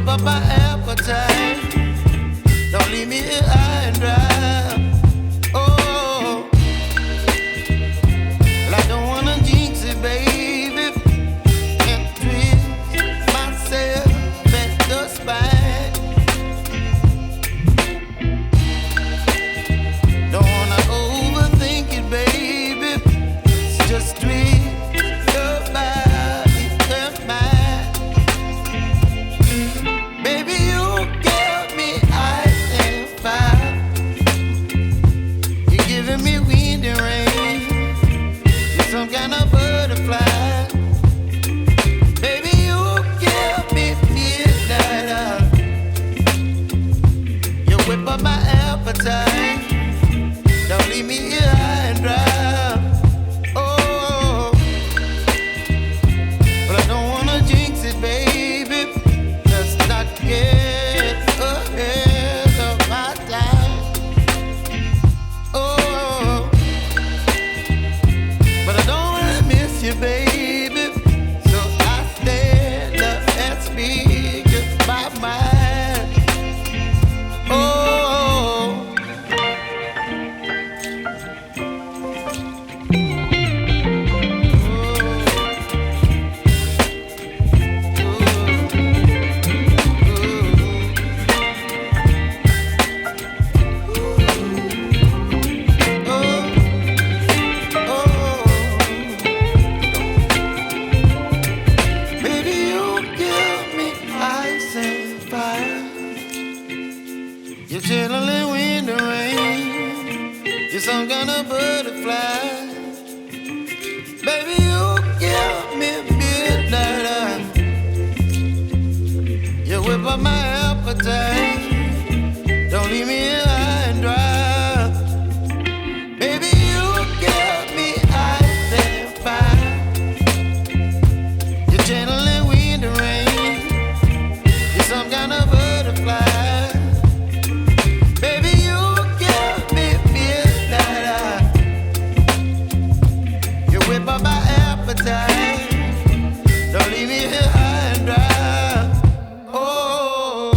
up my appetite. Don't leave me here high and dry. Oh, well, I don't wanna jinx it, baby, and twist myself at the spine. Don't wanna overthink it, baby. It's just twist your body and mine. Baby, you give me ice and fire. You're giving me wind and rain. You're some kind of butterfly. Baby, you give me midnight. You whip up my appetite. Don't leave me here high and dry. Oh, but I don't wanna jinx it, baby. Let's not get ahead of my time. Oh, but I don't wanna miss you, baby. So I stand up and speak my mind. Oh. Baby, you give me ice and fire. You're channeling wind and rain. You're some kind of butterfly. Baby, you give me midnight. You whip up my appetite. Don't leave me here high and dry. Baby, you give me ice and fire. You're channeling wind and rain. You're some kind of butterfly. Baby, you give me midnight. You whip up my appetite. Don't leave me here high and dry. Oh.